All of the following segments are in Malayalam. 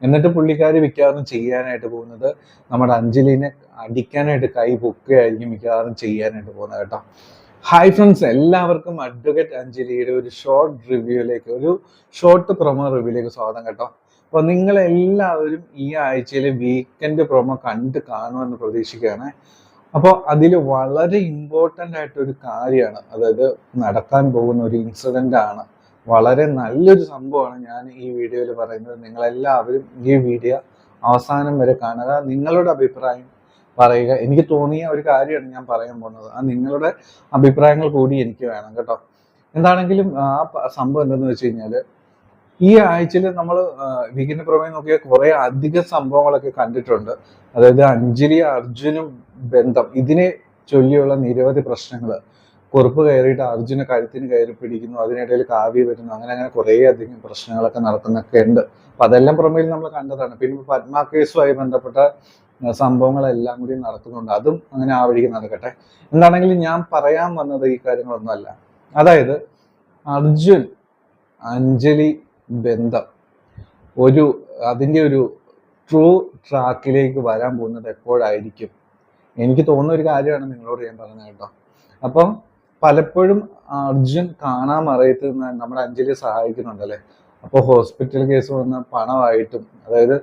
എന്നിട്ട് പുള്ളിക്കാരി മിക്കവാറും ചെയ്യാനായിട്ട് പോകുന്നത് നമ്മുടെ അഞ്ജലിനെ അടിക്കാനായിട്ട് കൈ പൊക്കുകയായിരിക്കും മിക്കവാറും ചെയ്യാനായിട്ട് പോകുന്നത് കേട്ടോ. ഹായ് ഫ്രണ്ട്സ്, എല്ലാവർക്കും അഡ്വക്കേറ്റ് അഞ്ജലിയുടെ ഒരു ഷോർട്ട് പ്രൊമോ റിവ്യൂലേക്ക് സ്വാഗതം കേട്ടോ. അപ്പൊ നിങ്ങൾ എല്ലാവരും ഈ ആഴ്ചയിലെ വീക്കെൻഡ് പ്രൊമോ കണ്ട് കാണുമെന്ന് പ്രതീക്ഷിക്കുകയാണ്. അപ്പോൾ അതിൽ വളരെ ഇമ്പോർട്ടൻ്റ് ആയിട്ടൊരു കാര്യമാണ്, അതായത് നടക്കാൻ പോകുന്ന ഒരു ഇൻസിഡൻ്റ് ആണ്. വളരെ നല്ലൊരു സംഭവമാണ് ഞാൻ ഈ വീഡിയോയിൽ പറയുന്നത്. നിങ്ങളെല്ലാവരും ഈ വീഡിയോ അവസാനം വരെ കാണുക, നിങ്ങളുടെ അഭിപ്രായം പറയുക. എനിക്ക് തോന്നിയ ഒരു കാര്യമാണ് ഞാൻ പറയാൻ പോകുന്നത്. ആ നിങ്ങളുടെ അഭിപ്രായങ്ങൾ കൂടി എനിക്ക് വേണം കേട്ടോ. എന്താണെങ്കിലും ആ സംഭവം എന്തെന്ന് വെച്ച് കഴിഞ്ഞാൽ, ഈ ആഴ്ചയിൽ നമ്മൾ വീക്കിന്റെ പുറമെ നോക്കിയ കുറെ അധിക സംഭവങ്ങളൊക്കെ കണ്ടിട്ടുണ്ട്. അതായത് അഞ്ജലി അർജുനും ബന്ധം, ഇതിനെ ചൊല്ലിയുള്ള നിരവധി പ്രശ്നങ്ങൾ. കുറുപ്പ് കയറിയിട്ട് അർജുന കഴുത്തിന് കയറി പിടിക്കുന്നു, അതിനിടയിൽ കാവ്യ വരുന്നു, അങ്ങനെ അങ്ങനെ കുറെ അധികം പ്രശ്നങ്ങളൊക്കെ നടക്കുന്നൊക്കെ ഉണ്ട്. അപ്പൊ അതെല്ലാം പുറമേൽ നമ്മൾ കണ്ടതാണ്. പിന്നെ പത്മ കേസുമായി ബന്ധപ്പെട്ട സംഭവങ്ങളെല്ലാം കൂടി നടക്കുന്നുണ്ട്. അതും അങ്ങനെ ആ വഴിക്ക് നടക്കട്ടെ. എന്താണെങ്കിലും ഞാൻ പറയാൻ വന്നത് ഈ കാര്യങ്ങളൊന്നുമല്ല. അതായത് അർജുൻ അഞ്ജലി ബന്ധം അതിന്റെ ഒരു ട്രൂ ട്രാക്കിലേക്ക് വരാൻ പോകുന്നത് എപ്പോഴായിരിക്കും? എനിക്ക് തോന്നുന്ന ഒരു കാര്യമാണ് നിങ്ങളോട് ഞാൻ പറഞ്ഞത് കേട്ടോ. അപ്പം പലപ്പോഴും അർജുൻ കാണാൻ മറയത്ത് നമ്മുടെ അഞ്ജലിയെ സഹായിക്കുന്നുണ്ടല്ലേ. അപ്പോൾ ഹോസ്പിറ്റൽ കേസ് വന്ന പണമായിട്ടും, അതായത്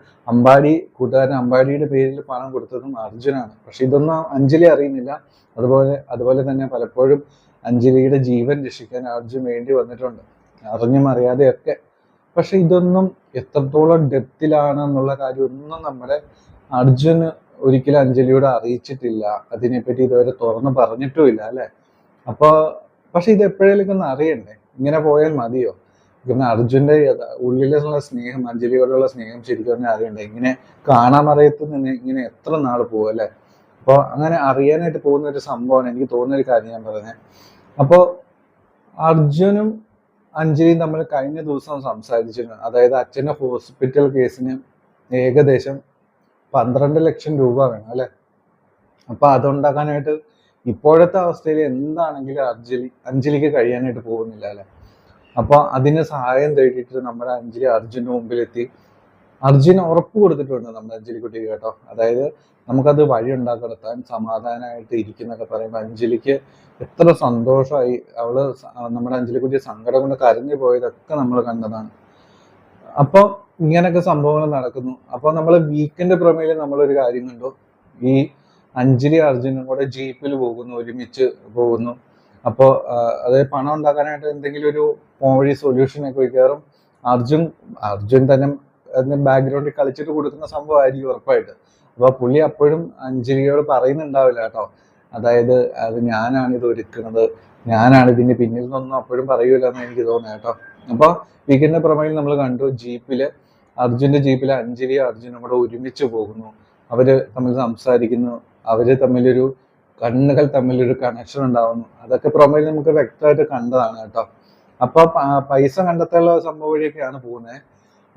കൂട്ടുകാരൻ അമ്പാടിയുടെ പേരിൽ പണം കൊടുത്തതും അർജുനാണ്. പക്ഷെ ഇതൊന്നും അഞ്ജലി അറിയുന്നില്ല. അതുപോലെ തന്നെ പലപ്പോഴും അഞ്ജലിയുടെ ജീവൻ രക്ഷിക്കാൻ അർജുൻ വേണ്ടി വന്നിട്ടുണ്ട്, അറിഞ്ഞും അറിയാതെയൊക്കെ. പക്ഷെ ഇതൊന്നും എത്രത്തോളം ഡെപ്തിലാണെന്നുള്ള കാര്യമൊന്നും നമ്മുടെ അർജുന് ഒരിക്കലും അഞ്ജലിയോട് അറിയിച്ചിട്ടില്ല. അതിനെപ്പറ്റി ഇതുവരെ തുറന്ന് പറഞ്ഞിട്ടുമില്ല അല്ലെ. പക്ഷെ ഇത് എപ്പോഴേലും ഒന്ന് അറിയണ്ടേ? ഇങ്ങനെ പോയാൽ മതിയോ? പിന്നെ അർജുന്റെ ഉള്ളിലുള്ള സ്നേഹം, അഞ്ജലിയോടുള്ള സ്നേഹം ശരിക്കും അറിയണ്ടേ? ഇങ്ങനെ കാണാൻ അറിയത്ത് നിന്ന് ഇങ്ങനെ എത്ര നാൾ പോകും അല്ലെ. അപ്പോൾ അങ്ങനെ അറിയാനായിട്ട് പോകുന്ന ഒരു സംഭവമാണ് എനിക്ക് തോന്നുന്ന ഒരു കാര്യം ഞാൻ പറഞ്ഞത്. അപ്പോൾ അർജുനും അഞ്ജലിയും തമ്മിൽ കഴിഞ്ഞ ദിവസം സംസാരിച്ചിരുന്നു. അതായത് അച്ഛന്റെ ഹോസ്പിറ്റൽ കേസിന് ഏകദേശം 12 ലക്ഷം രൂപ വേണം അല്ലെ. അപ്പൊ അതുണ്ടാക്കാനായിട്ട് ഇപ്പോഴത്തെ അവസ്ഥയിൽ എന്താണെങ്കിലും അഞ്ജലിക്ക് കഴിയാനായിട്ട് പോകുന്നില്ല അല്ലെ. അപ്പൊ അതിന് സഹായം തേടിയിട്ട് നമ്മുടെ അഞ്ജലി അർജുന്റെ മുമ്പിലെത്തി. അർജുൻ ഉറപ്പ് കൊടുത്തിട്ടുണ്ട് നമ്മുടെ അഞ്ജലിക്കുട്ടി കേട്ടോ. അതായത് നമുക്കത് വഴി ഉണ്ടാക്കിടത്താൻ സമാധാനമായിട്ട് ഇരിക്കുന്നൊക്കെ പറയുമ്പോൾ അഞ്ജലിക്ക് എത്ര സന്തോഷമായി. നമ്മുടെ അഞ്ജലിക്കുട്ടി സങ്കടം കൊണ്ട് കരഞ്ഞു പോയതൊക്കെ നമ്മൾ കണ്ടതാണ്. അപ്പൊ ഇങ്ങനൊക്കെ സംഭവങ്ങൾ നടക്കുന്നു. അപ്പൊ നമ്മൾ വീക്കെൻഡ് പ്രമേയിൽ നമ്മളൊരു കാര്യം കണ്ടു. ഈ അഞ്ജലി അർജുനും കൂടെ ജീപ്പിൽ പോകുന്നു, ഒരുമിച്ച് പോകുന്നു. അപ്പോൾ അതായത് പണം ഉണ്ടാക്കാനായിട്ട് എന്തെങ്കിലും ഒരു വഴി സൊല്യൂഷനൊക്കെ വയ്ക്കാറും അർജുൻ തന്നെ ബാക്ക്ഗ്രൗണ്ടിൽ കളിച്ചിട്ട് കൊടുക്കുന്ന സംഭവമായിരിക്കും ഉറപ്പായിട്ട്. അപ്പൊ പുള്ളി അപ്പോഴും അഞ്ജലിയോട് പറയുന്നുണ്ടാവില്ല കേട്ടോ. അതായത് അത് ഞാനാണ് ഇത് ഒരുക്കുന്നത്, ഞാനാണ് ഇതിന്റെ പിന്നിൽ നിന്നൊന്നും അപ്പോഴും പറയൂല എന്ന് എനിക്ക് തോന്നുന്നു കേട്ടോ. അപ്പൊ വീക്കെൻഡ് പ്രമേയിൽ നമ്മൾ കണ്ടു, അർജുന്റെ ജീപ്പില് അഞ്ജലി അർജുനും കൂടെ ഒരുമിച്ച് പോകുന്നു. അവര് തമ്മിൽ സംസാരിക്കുന്നു, കണ്ണുകൾ തമ്മിലൊരു കണക്ഷൻ ഉണ്ടാവുന്നു. അതൊക്കെ പ്രൊമോയിൽ നമുക്ക് വ്യക്തമായിട്ട് കണ്ടതാണ് കേട്ടോ. അപ്പൊ പൈസ കണ്ടെത്താനുള്ള സംഭവം വഴിയൊക്കെയാണ് പോകുന്നത്.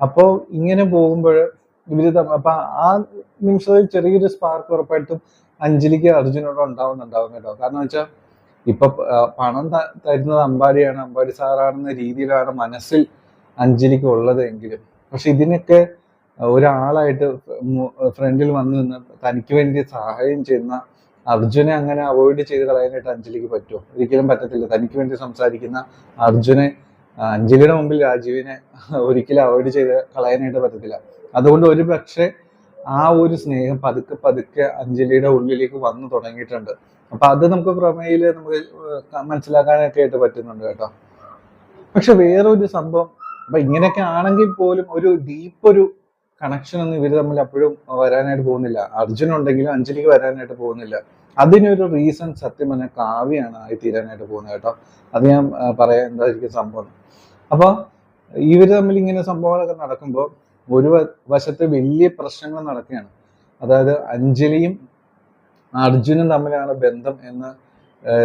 അപ്പോ ഇങ്ങനെ പോകുമ്പോൾ അപ്പൊ ആ നിമിഷത്തിൽ ചെറിയൊരു സ്പാർക്ക് ഉറപ്പായിട്ടും അഞ്ജലിക്ക് അർജുനോട് ഉണ്ടാവും കേട്ടോ. കാരണം വെച്ചാൽ ഇപ്പൊ പണം തരുന്നത് അമ്പാടിയാണ്, അമ്പാടി സാറാണെന്ന രീതിയിലാണ് മനസ്സിൽ അഞ്ജലിക്ക് ഉള്ളത് എങ്കിലും, പക്ഷെ ഇതിനൊക്കെ ഒരാളായിട്ട് ഫ്രണ്ടിൽ വന്നു നിന്ന് തനിക്ക് വേണ്ടി സഹായം ചെയ്യുന്ന അർജുനെ അങ്ങനെ അവോയ്ഡ് ചെയ്ത് കളയാനായിട്ട് അഞ്ജലിക്ക് പറ്റുമോ? ഒരിക്കലും പറ്റത്തില്ല. തനിക്ക് വേണ്ടി സംസാരിക്കുന്ന അഞ്ജലിയുടെ മുമ്പിൽ രാജീവിനെ ഒരിക്കലും അവോയ്ഡ് ചെയ്ത് കളയാനായിട്ട് പറ്റത്തില്ല. അതുകൊണ്ട് ഒരു പക്ഷെ ആ ഒരു സ്നേഹം പതുക്കെ അഞ്ജലിയുടെ ഉള്ളിലേക്ക് വന്നു തുടങ്ങിയിട്ടുണ്ട്. അപ്പൊ അത് നമുക്ക് പ്രമേയില് നമുക്ക് മനസ്സിലാക്കാനൊക്കെ ആയിട്ട് പറ്റുന്നുണ്ട് കേട്ടോ. പക്ഷെ വേറൊരു സംഭവം, അപ്പൊ ഇങ്ങനെയൊക്കെ ആണെങ്കിൽ പോലും ഒരു ഡീപ്പൊരു കണക്ഷൻ ഒന്നും ഇവർ തമ്മിൽ അപ്പോഴും വരാനായിട്ട് പോകുന്നില്ല. അർജുൻ ഉണ്ടെങ്കിലും അഞ്ജലിക്ക് വരാനായിട്ട് പോകുന്നില്ല. അതിനൊരു റീസൺ സത്യം പറഞ്ഞാൽ കാവ്യാണ് ആയിത്തീരാനായിട്ട് പോകുന്നത് കേട്ടോ. അത് ഞാൻ പറയാൻ എന്തായിരിക്കും സംഭവം. അപ്പൊ ഇവർ തമ്മിൽ ഇങ്ങനെ സംഭവങ്ങളൊക്കെ നടക്കുമ്പോൾ ഒരു വശത്ത് വലിയ പ്രശ്നങ്ങൾ നടക്കുകയാണ്. അതായത് അഞ്ജലിയും അർജുനും തമ്മിലാണ് ബന്ധം എന്ന്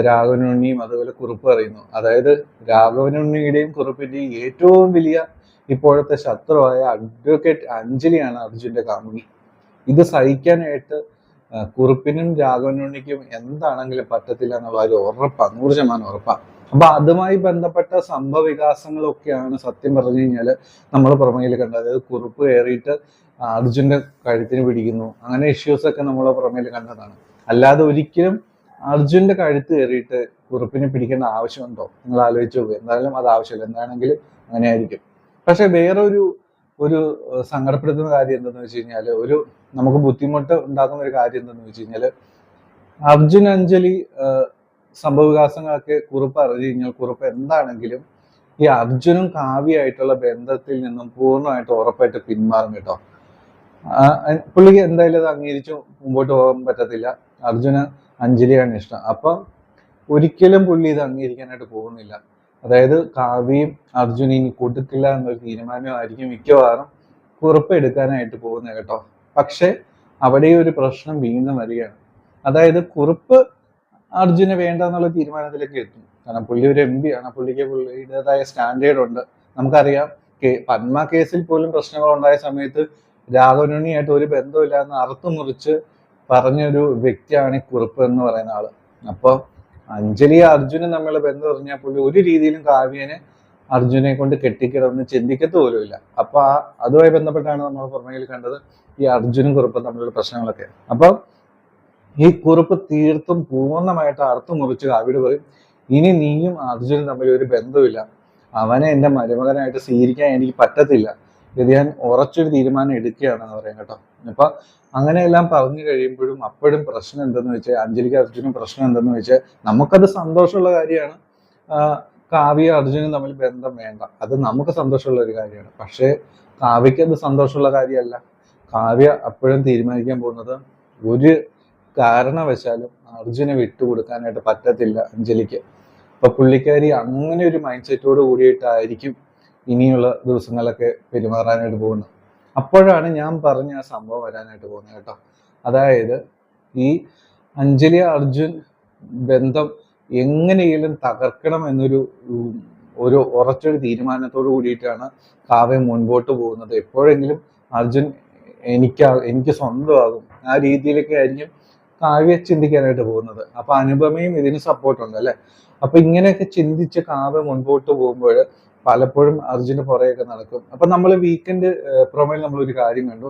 രാഘവനുണ്ണിയും അതുപോലെ കുറുപ്പ് പറയുന്നു. അതായത് രാഘവനുണ്ണിയുടെയും കുറുപ്പിന്റെയും ഏറ്റവും വലിയ ഇപ്പോഴത്തെ ശത്രുവായ അഡ്വക്കേറ്റ് അഞ്ജലിയാണ് അർജുന്റെ കാമുകി. ഇത് സഹിക്കാനായിട്ട് കുറുപ്പിനും രാഘവനുണ്ണിക്കും എന്താണെങ്കിലും പറ്റത്തില്ല എന്നുള്ള ഒരു ഉറപ്പാണ്, 100% ഉറപ്പാണ്. അപ്പൊ അതുമായി ബന്ധപ്പെട്ട സംഭവ വികാസങ്ങളൊക്കെയാണ് സത്യം പറഞ്ഞു കഴിഞ്ഞാൽ നമ്മൾ പുറമേയിൽ കണ്ടത്. അതായത് കുറുപ്പ് കയറിയിട്ട് അർജുന്റെ കഴുത്തിന് പിടിക്കുന്നു, അങ്ങനെ ഇഷ്യൂസ് ഒക്കെ നമ്മൾ പുറമേൽ കണ്ടതാണ്. അല്ലാതെ ഒരിക്കലും അർജുന്റെ കഴുത്ത് കയറിയിട്ട് കുറുപ്പിനെ പിടിക്കേണ്ട ആവശ്യമുണ്ടോ? നിങ്ങൾ ആലോചിച്ച് നോക്കുക. എന്തായാലും അത് ആവശ്യമില്ല, എന്താണെങ്കിലും അങ്ങനെ ആയിരിക്കും. പക്ഷെ വേറൊരു ഒരു സങ്കടപ്പെടുത്തുന്ന കാര്യം എന്തെന്ന് വെച്ച് കഴിഞ്ഞാൽ, നമുക്ക് ബുദ്ധിമുട്ട് ഉണ്ടാക്കുന്ന ഒരു കാര്യം എന്തെന്ന് വെച്ച് കഴിഞ്ഞാൽ, അർജുൻ അഞ്ജലി സംഭവവികാസങ്ങളൊക്കെ കുറുപ്പ് അറിഞ്ഞു കഴിഞ്ഞാൽ കുറുപ്പ് എന്താണെങ്കിലും ഈ അർജുനും കാവ്യയായിട്ടുള്ള ബന്ധത്തിൽ നിന്നും പൂർണ്ണമായിട്ട് ഉറപ്പായിട്ട് പിന്മാറും കേട്ടോ. പുള്ളിക്ക് എന്തായാലും അത് അംഗീകരിച്ചു മുമ്പോട്ട് പോകാൻ പറ്റത്തില്ല. അർജുന് അഞ്ജലിയാണ് ഇഷ്ടം. അപ്പൊ ഒരിക്കലും പുള്ളി ഇത് അംഗീകരിക്കാനായിട്ട് പോകുന്നില്ല. അതായത് കാവ്യയും അർജുനും ഇനി കൊടുക്കില്ല എന്നൊരു തീരുമാനമായിരിക്കും മിക്കവാറും കുറിപ്പ് എടുക്കാനായിട്ട് പോകുന്നത് കേട്ടോ. പക്ഷെ അവിടെ ഒരു പ്രശ്നം വീണ്ടും വരികയാണ്. അതായത് കുറിപ്പ് അർജുനെ വേണ്ട എന്നുള്ള തീരുമാനത്തിലേക്ക് എത്തും. കാരണം പുള്ളി ഒരു MP ആണ്, പുള്ളിക്ക് പുള്ളിയുടേതായ സ്റ്റാൻഡേർഡ് ഉണ്ട്. നമുക്കറിയാം പത്മ കേസിൽ പോലും പ്രശ്നങ്ങൾ ഉണ്ടായ സമയത്ത് രാഘവനുണിയായിട്ട് ഒരു ബന്ധമില്ല എന്ന് അറുത്തു മുറിച്ച് പറഞ്ഞൊരു വ്യക്തിയാണ് ഈ കുറിപ്പ് എന്ന് പറയുന്ന ആള്. അപ്പൊ അഞ്ജലി അർജുനും തമ്മിലുള്ള ബന്ധം പറഞ്ഞാൽ പുള്ളി ഒരു രീതിയിലും കാവ്യനെ അർജുനെ കൊണ്ട് കെട്ടിക്കിടന്ന് ചിന്തിക്കത്ത് പോലും ഇല്ല. അപ്പൊ അതുമായി ബന്ധപ്പെട്ടാണ് നമ്മൾ പുറമേൽ കണ്ടത് ഈ അർജുനും കുറിപ്പും തമ്മിലുള്ള പ്രശ്നങ്ങളൊക്കെ. അപ്പൊ ഈ കുറിപ്പ് തീർത്തും പൂർണ്ണമായിട്ട് അറുത്തു മുറിച്ച് കാവ്യോട് പറയും, ഇനി നീയും അർജുനും തമ്മിൽ ഒരു ബന്ധമില്ല, അവനെ എൻ്റെ മരുമകനായിട്ട് സ്വീകരിക്കാൻ എനിക്ക് പറ്റത്തില്ല, ഇത് ഞാൻ ഉറച്ചൊരു തീരുമാനം എടുക്കുകയാണെന്ന് പറയാം കേട്ടോ. അപ്പൊ അങ്ങനെയെല്ലാം പറഞ്ഞു കഴിയുമ്പോഴും അപ്പോഴും പ്രശ്നം എന്തെന്ന് വെച്ചാൽ, അഞ്ജലിക്ക് അർജുനും പ്രശ്നം എന്തെന്ന് വെച്ചാൽ, നമുക്കത് സന്തോഷമുള്ള കാര്യമാണ് കാവ്യ അർജുനും തമ്മിൽ ബന്ധം വേണ്ട, അത് നമുക്ക് സന്തോഷമുള്ള ഒരു കാര്യമാണ്. പക്ഷേ കാവ്യക്ക് അത് സന്തോഷമുള്ള കാര്യമല്ല. കാവ്യ അപ്പോഴും തീരുമാനിക്കാൻ പോകുന്നത് ഒരു കാരണവശാലും അർജുനെ വിട്ടുകൊടുക്കാനായിട്ട് പറ്റത്തില്ല അഞ്ജലിക്ക്. അപ്പൊ പുള്ളിക്കാരി അങ്ങനെ ഒരു മൈൻഡ് സെറ്റോട് കൂടിയിട്ടായിരിക്കും ഇനിയുള്ള ദിവസങ്ങളൊക്കെ പെരുമാറാനായിട്ട് പോകുന്നത്. അപ്പോഴാണ് ഞാൻ പറഞ്ഞ ആ സംഭവം വരാനായിട്ട് പോകുന്നത് കേട്ടോ. അതായത് ഈ അഞ്ജലി അർജുൻ ബന്ധം എങ്ങനെയെങ്കിലും തകർക്കണം എന്നൊരു ഉറച്ചൊരു തീരുമാനത്തോട് കൂടിയിട്ടാണ് കാവ്യ മുൻപോട്ട് പോകുന്നത്. എപ്പോഴെങ്കിലും അർജുൻ എനിക്ക് സ്വന്തമാകും, ആ രീതിയിലൊക്കെ ആയിരിക്കും കാവ്യ ചിന്തിക്കാനായിട്ട് പോകുന്നത്. അപ്പൊ അനുപമയും ഇതിന് സപ്പോർട്ടുണ്ട് അല്ലെ. അപ്പൊ ഇങ്ങനെയൊക്കെ ചിന്തിച്ച് കാവ്യ മുൻപോട്ട് പോകുമ്പോൾ പലപ്പോഴും അർജുന് പുറകെയൊക്കെ നടക്കും. അപ്പൊ നമ്മൾ വീക്കെൻഡ് പ്രൊമോയിൽ നമ്മളൊരു കാര്യം കണ്ടു,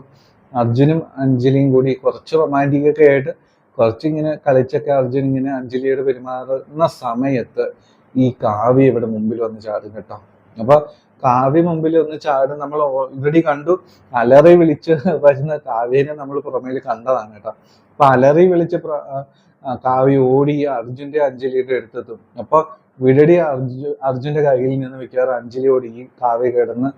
അർജുനും അഞ്ജലിയും കൂടി കുറച്ച് റൊമാൻറ്റിക് ഒക്കെ ആയിട്ട് കുറച്ചിങ്ങനെ കളിച്ചൊക്കെ അർജുൻ ഇങ്ങനെ അഞ്ജലിയോട് പെരുമാറുന്ന സമയത്ത് ഈ കാവ്യ ഇവിടെ മുമ്പിൽ വന്ന് ചാടും കേട്ടോ. അപ്പൊ കാവ്യ മുമ്പിൽ വന്ന് ചാടും നമ്മൾ ഓൾറെഡി കണ്ടു. അലറി വിളിച്ച് വരുന്ന കാവ്യനെ നമ്മൾ പുറമേൽ കണ്ടതാണ് കേട്ടോ. അപ്പൊ അലറി വിളിച്ച് കാവ്യ ഓടി അർജുന്റെ അഞ്ജലിയുടെ അടുത്തെത്തും. അപ്പൊ വിടടി അർജുന്റെ കയ്യിൽ നിന്ന് മിക്കവാറും അഞ്ജലിയോട് ഈ കാവ്യ കിടന്ന്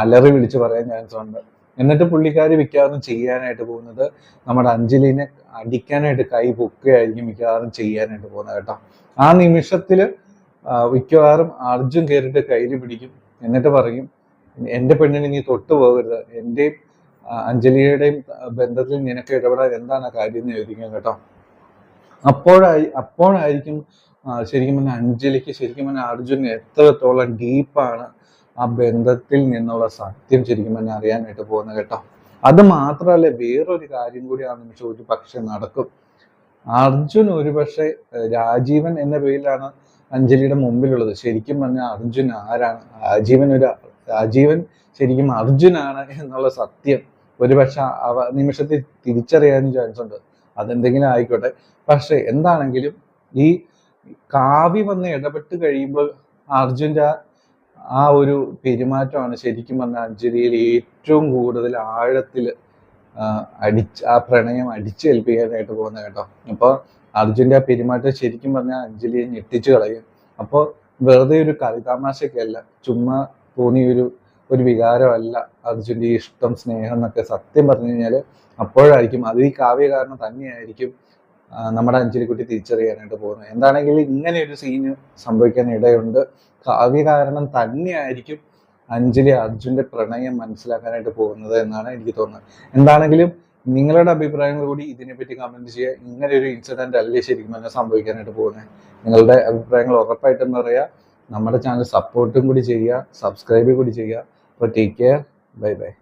അലറി വിളിച്ച് പറയാൻ ചാൻസ് ഉണ്ട്. എന്നിട്ട് പുള്ളിക്കാരി മിക്കവാറും ചെയ്യാനായിട്ട് പോകുന്നത് നമ്മുടെ അഞ്ജലിനെ അടിക്കാനായിട്ട് കൈ പൊക്കുകയായിരിക്കും മിക്കവാറും ചെയ്യാനായിട്ട് പോകുന്നത് കേട്ടോ. ആ നിമിഷത്തില് മിക്കവാറും അർജുൻ കയറിയിട്ട് കയ്യിൽ പിടിക്കും. എന്നിട്ട് പറയും, എൻ്റെ പെണ്ണിന് നീ തൊട്ടു പോകരുത്, എൻ്റെയും അഞ്ജലിയുടെയും ബന്ധത്തിൽ നിനക്ക് ഇടപെടാൻ എന്താണ് കാര്യം എന്ന് ചോദിക്കാം കേട്ടോ. അപ്പോഴായിരിക്കും ശരിക്കും പറഞ്ഞാൽ അഞ്ജലിക്ക് ശരിക്കും പറഞ്ഞാൽ അർജുന് എത്രത്തോളം ഡീപ്പാണ് ആ ബന്ധത്തിൽ നിന്നുള്ള സത്യം ശരിക്കും പറഞ്ഞാൽ അറിയാനായിട്ട് പോകുന്നത് കേട്ടോ. അത് മാത്രമല്ല, വേറൊരു കാര്യം കൂടി ആ നിമിഷം ഒരു പക്ഷെ നടക്കും. അർജുൻ ഒരുപക്ഷെ രാജീവൻ എന്ന പേരിലാണ് അഞ്ജലിയുടെ മുമ്പിലുള്ളത്. ശരിക്കും പറഞ്ഞാൽ അർജുൻ ആരാണ്? രാജീവൻ ശരിക്കും അർജുനാണ് എന്നുള്ള സത്യം ഒരുപക്ഷെ നിമിഷത്തിൽ തിരിച്ചറിയാനും ചാൻസ് ഉണ്ട്. അതെന്തെങ്കിലും ആയിക്കോട്ടെ. പക്ഷെ എന്താണെങ്കിലും ഈ കാവ്യ വന്ന് ഇടപെട്ട് കഴിയുമ്പോൾ അർജുൻ്റെ ആ ഒരു പെരുമാറ്റമാണ് ശരിക്കും പറഞ്ഞാൽ അഞ്ജലിയിൽ ഏറ്റവും കൂടുതൽ ആഴത്തിൽ ആ പ്രണയം അടിച്ചേൽപ്പിക്കാനായിട്ട് പോകുന്നത് കേട്ടോ. അപ്പോൾ അർജുൻ്റെ ആ പെരുമാറ്റം ശരിക്കും പറഞ്ഞാൽ അഞ്ജലിയെ ഞെട്ടിച്ചു കളയും. അപ്പോൾ വെറുതെ ഒരു കളിതാമാശക്കല്ല, ചുമ്മാ തോന്നിയൊരു വികാരമല്ല അർജുൻ്റെ ഇഷ്ടം, സ്നേഹം എന്നൊക്കെ സത്യം പറഞ്ഞു കഴിഞ്ഞാൽ അപ്പോഴായിരിക്കും അത് ഈ കാവ്യ കാരണം തന്നെയായിരിക്കും നമ്മുടെ അഞ്ജലിക്കുട്ടി തിരിച്ചറിയാനായിട്ട് പോകുന്നത്. എന്താണെങ്കിലും ഇങ്ങനെ ഒരു സീന് സംഭവിക്കാൻ ഇടയുണ്ട്. കാവ്യ കാരണം തന്നെയായിരിക്കും അഞ്ജലി അർജുന്റെ പ്രണയം മനസ്സിലാക്കാനായിട്ട് പോകുന്നത് എന്നാണ് എനിക്ക് തോന്നുന്നത്. എന്താണെങ്കിലും നിങ്ങളുടെ അഭിപ്രായങ്ങൾ കൂടി ഇതിനെപ്പറ്റി കമന്റ് ചെയ്യുക. ഇങ്ങനെ ഒരു ഇൻസിഡന്റ് അല്ലേ ശരിക്കും തന്നെ സംഭവിക്കാനായിട്ട് പോകുന്നത്? നിങ്ങളുടെ അഭിപ്രായങ്ങൾ ഉറപ്പായിട്ടും പറയുക. നമ്മുടെ ചാനൽ സപ്പോർട്ടും കൂടി ചെയ്യുക, സബ്സ്ക്രൈബ് കൂടി ചെയ്യുക. അപ്പോൾ ടേക്ക് കെയർ, ബൈ ബൈ.